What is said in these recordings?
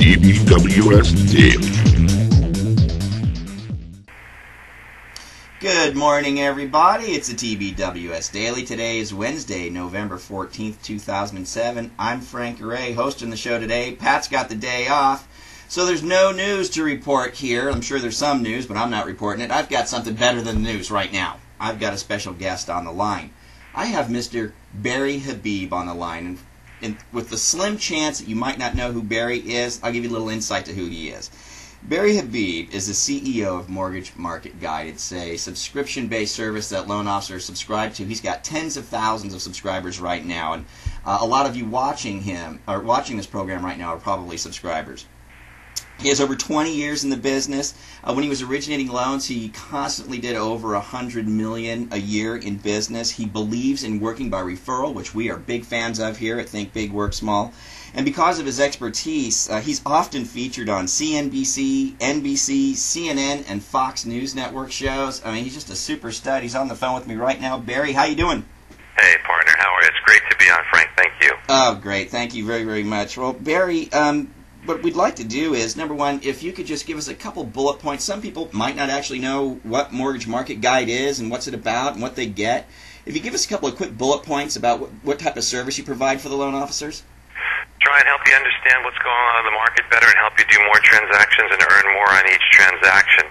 TBWS Daily. Good morning, everybody. It's the TBWS Daily. Today is Wednesday, November 14th, 2007. I'm Frank Ray, hosting the show today. Pat's got the day off, so there's no news to report here. I'm sure there's some news, but I'm not reporting it. I've got something better than the news right now. I've got a special guest on the line. I have Mr. Barry Habib on the line, and with the slim chance that you might not know who Barry is, I'll give you a little insight to who he is. Barry Habib is the CEO of Mortgage Market Guide. It's a subscription-based service that loan officers subscribe to. He's got tens of thousands of subscribers right now, and a lot of you watching this program right now are probably subscribers. He has over 20 years in the business. When he was originating loans, he constantly did over $100 million a year in business. He believes in working by referral, which we are big fans of here at Think Big, Work Small. And because of his expertise, he's often featured on CNBC, NBC, CNN, and Fox News Network shows. I mean, he's just a super stud. He's on the phone with me right now. Barry, how you doing? Hey, partner. How are you? It's great to be on, Frank. Thank you. Oh, great. Thank you very, very much. Well, Barry, what we'd like to do is, number one, if you could just give us a couple bullet points. Some people might not actually know what Mortgage Market Guide is and what's it about and what they get. If you give us a couple of quick bullet points about what type of service you provide for the loan officers. Try and help you understand what's going on in the market better and help you do more transactions and earn more on each transaction.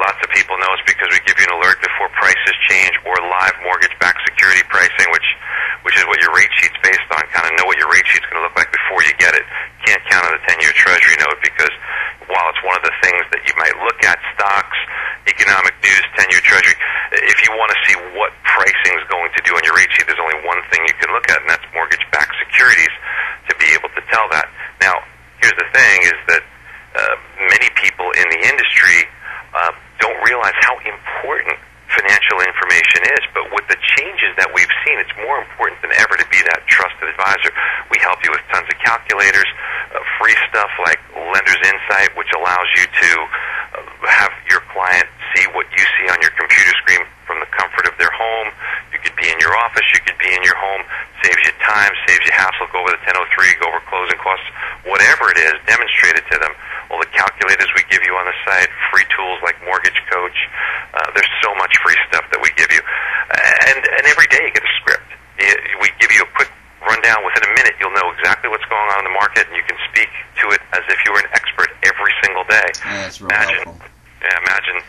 Lots of people know it's because we give you an alert before prices change or live mortgage-backed security pricing, which is what your rate sheet's based on. Kind of know what your rate sheet's going to look like before you get it. Can't count on the 10-year Treasury note because while it's one of the things that you might look at, stocks, economic news, 10-year Treasury, if you want to see what pricing is going to do on your rate sheet, there's only one thing you can look at, and that's mortgage-backed securities to be able to tell that. Now, here's the thing is that many people in the industry don't realize how important financial information is, but with the changes that we've seen, it's more important than ever to be that trusted advisor. We help you with tons of calculators, free stuff like Lender's Insight, which allows you to have your client see what you see on your computer screen from the comfort of their home. You could be in your office, you could be in your home, saves you time, saves you hassle, go over the 1003, go over closing costs, whatever it is, demonstrate it to them. All the calculators we give you on the site, free tools like Mortgage Coach. There's so much free stuff that we give you. And every day you get a script. We give you a quick rundown. Within a minute you'll know exactly what's going on in the market, and you can speak to it as if you were an expert every single day. Yeah, that's real helpful. Imagine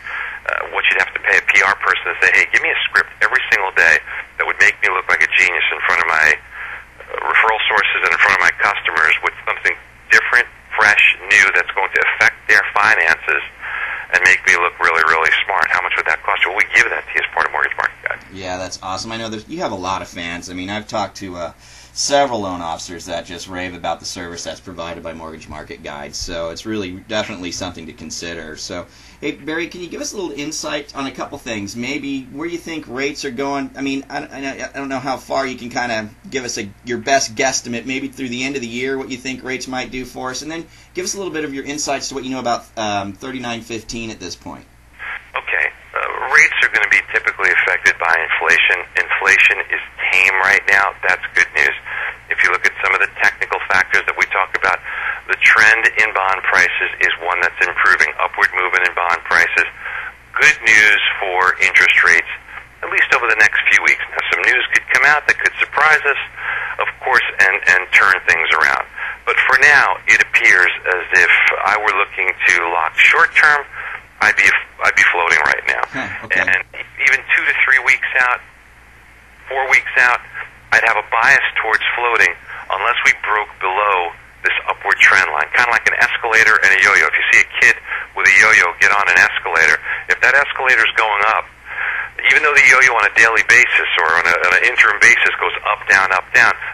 what you'd have to pay a PR person to say, hey, give me a script every single day that would make me look like a genius in front of my referral sources and in front of my customers with something different, fresh, new, that's going to affect their finances and make me look really, really smart. How much would that cost you? Well, we give that to you as part of Mortgage Market Guide. Yeah, that's awesome. I know you have a lot of fans. I mean, I've talked to several loan officers that just rave about the service that's provided by Mortgage Market Guide, so it's really definitely something to consider. So, hey, Barry, can you give us a little insight on a couple things? Maybe where you think rates are going? I mean, I don't know how far you can kind of give us your best guesstimate, maybe through the end of the year, what you think rates might do for us, and then give us a little bit of your insights to what you know about 3915 at this point. Okay. Rates are going to be typically affected by inflation. Inflation is tame right now. That's good news. If you look at some of the technical factors that we talk about, the trend in bond prices is one that's improving, upward movement in bond prices. Good news for interest rates, at least over the next few weeks. Now, some news could come out that could surprise us, of course, and turn things around. But for now, it appears as if I were looking to lock short-term, I'd be floating right now. Okay. And even 2 to 3 weeks out, 4 weeks out, I'd have a bias towards floating unless we broke below this upward trend line, kind of like an escalator and a yo-yo. If you see a kid with a yo-yo get on an escalator, if that escalator is going up, even though the yo-yo on a daily basis or on an interim basis goes up, down,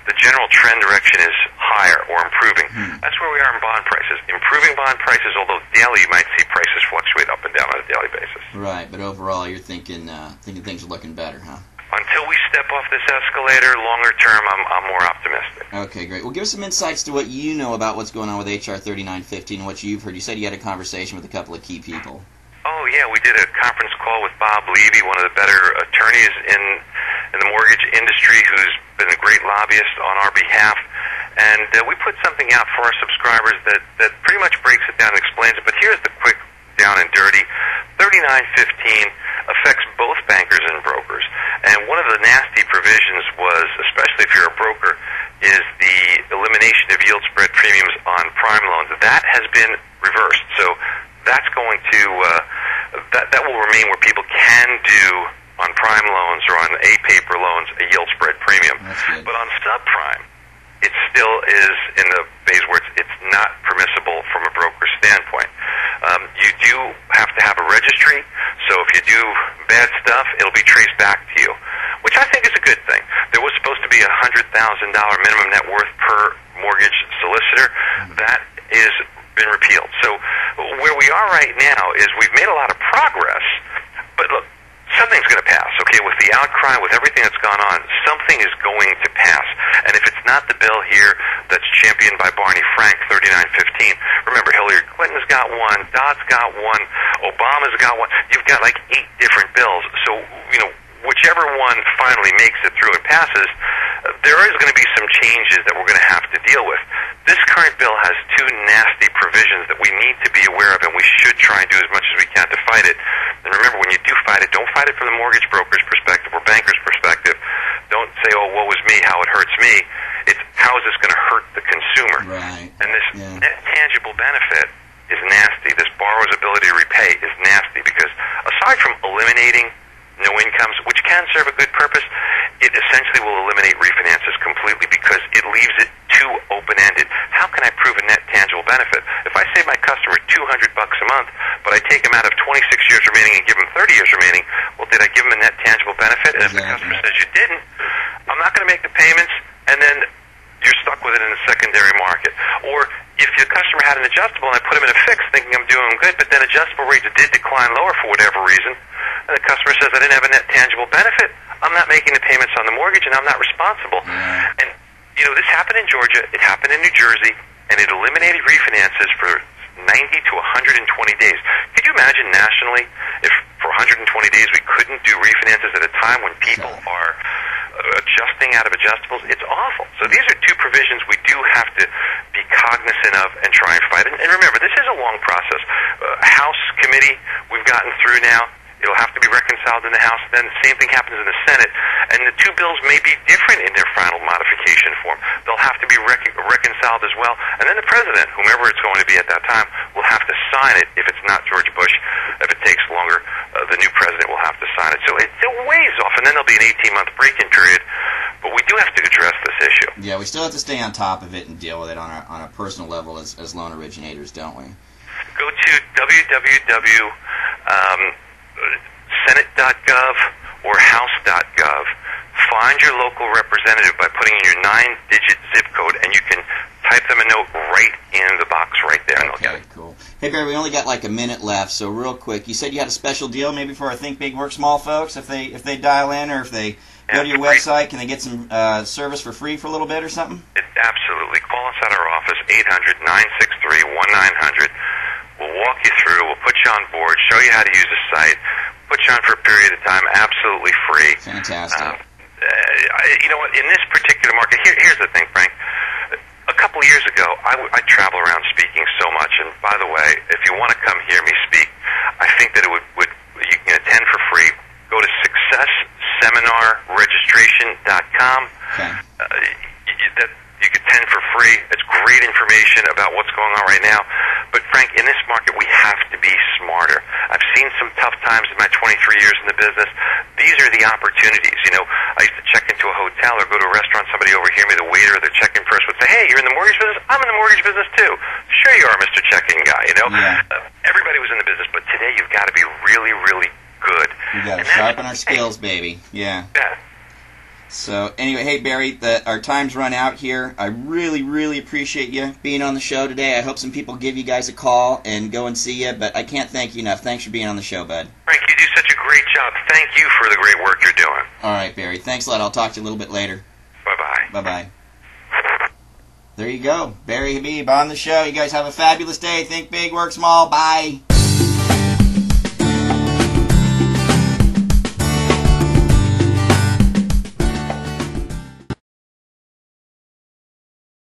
the general trend direction is higher or improving. That's where we are in bond prices. Improving bond prices, although daily you might see prices fluctuate up and down on a daily basis. Right, but overall you're thinking things are looking better, huh? Until we step off this escalator, longer term, I'm more optimistic. Okay, great. Well, give us some insights to what you know about what's going on with HR 3915 and what you've heard. You said you had a conversation with a couple of key people. Oh, yeah, we did a conference call with Bob Levy, one of the better attorneys in the mortgage industry, who's been a great lobbyist on our behalf. and we put something out for our subscribers that pretty much breaks it down and explains it. But here's the quick down and dirty. 3915 affects both bankers and brokers. And one of the nasty provisions was, especially if you're a broker, is the elimination of yield spread premiums on prime loans. That has been reversed. So that's going to, that will remain where people can do on prime loans or on A-paper loans a yield spread premium. But on subprime, it still is in the phase where it's not permissible from a broker standpoint. You do have to have a registry, so if you do bad stuff, it'll be traced back to you, which I think is a good thing. There was supposed to be a $100,000 minimum net worth per mortgage solicitor. That is been repealed. So where we are right now is we've made a lot of progress, but look, something's going to pass, okay? With the outcry, with everything that's gone on, something is going to pass. And if it's not the bill here that's championed by Barney Frank, 3915, remember, Hillary Clinton's got one, Dodd's got one, Obama's got one. You've got like 8 different bills. So, you know, whichever one finally makes it through and passes, there is going to be some changes that we're going to have to deal with. This current bill has 2 nasty provisions that we need to be aware of, and we should try and do as much as we can to fight it. And remember, when you do fight it, don't fight it from the mortgage broker's perspective or banker's perspective. Don't say, oh, woe is me, how it hurts me. It's how is this going to hurt the consumer? Right. And this net tangible benefit is nasty. This borrower's ability to repay is nasty because aside from eliminating no incomes, which can serve a good purpose, it essentially will eliminate refinances completely because it leaves it too open-ended. How can I prove a net tangible benefit? If I save my customer $200 a month, but I take him out of 26 years remaining and give him 30 years remaining, well, did I give him a net tangible benefit? And if the customer says you didn't, I'm not going to make the payments, and then you're stuck with it in the secondary market. Or if your customer had an adjustable and I put him in a fixed thinking I'm doing good, but then adjustable rates did decline lower for whatever reason, and the customer says I didn't have a net tangible benefit, I'm not making the payments on the mortgage and I'm not responsible. And, you know, this happened in Georgia, it happened in New Jersey, and it eliminated refinances for 90 to 120 days. Could you imagine nationally if for 120 days we couldn't do refinances at a time when people are adjusting out of adjustables? It's awful. So these are 2 provisions we do have to be cognizant of and try and fight. And remember, this is a long process. House committee we've gotten through now. It'll have to be reconciled in the House. Then the same thing happens in the Senate. And the 2 bills may be different in their final modification form. They'll have to be reconciled as well. And then the President, whomever it's going to be at that time, will have to sign it. If it's not George Bush, if it takes longer, the new President will have to sign it. So it's a ways off. And then there'll be an 18-month break-in period. But we do have to address this issue. Yeah, we still have to stay on top of it and deal with it on a personal level as loan originators, don't we? Go to Senate.gov or House.gov. Find your local representative by putting in your 9-digit zip code, and you can type them a note right in the box right there, and they'll get it. Cool. Hey, Barry, we only got like a minute left, so real quick, you said you had a special deal maybe for our Think Big, Work Small folks if they dial in or if they go to your website. Can they get some service for free for a little bit or something? Absolutely. Call us at our office, 800-963-1900. We'll walk you through. We'll put you on board, show you how to use the site, put you on for a period of time, absolutely free. Fantastic. You know what? In this particular market, here's the thing, Frank. A couple of years ago, I travel around speaking so much, and by the way, if you want to come hear me speak, I think that it would you can attend for free. Go to successseminarregistration.com. Okay. You can attend for free. It's great information about what's going on right now. But, Frank, in this market, we have to be smarter. I've seen some tough times in my 23 years in the business. These are the opportunities. You know, I used to check into a hotel or go to a restaurant. Somebody overhear me, the waiter or the check-in person would say, hey, you're in the mortgage business? I'm in the mortgage business, too. Sure you are, Mr. Check-in guy, you know. Yeah. Everybody was in the business, but today you've got to be really, really good. We've got to sharpen our skills, baby. Yeah. Yeah. So, anyway, hey, Barry, our time's run out here. I really, really appreciate you being on the show today. I hope some people give you guys a call and go and see you, but I can't thank you enough. Thanks for being on the show, bud. Frank, you do such a great job. Thank you for the great work you're doing. All right, Barry. Thanks a lot. I'll talk to you a little bit later. Bye-bye. Bye-bye. There you go. Barry Habib on the show. You guys have a fabulous day. Think big, work small. Bye.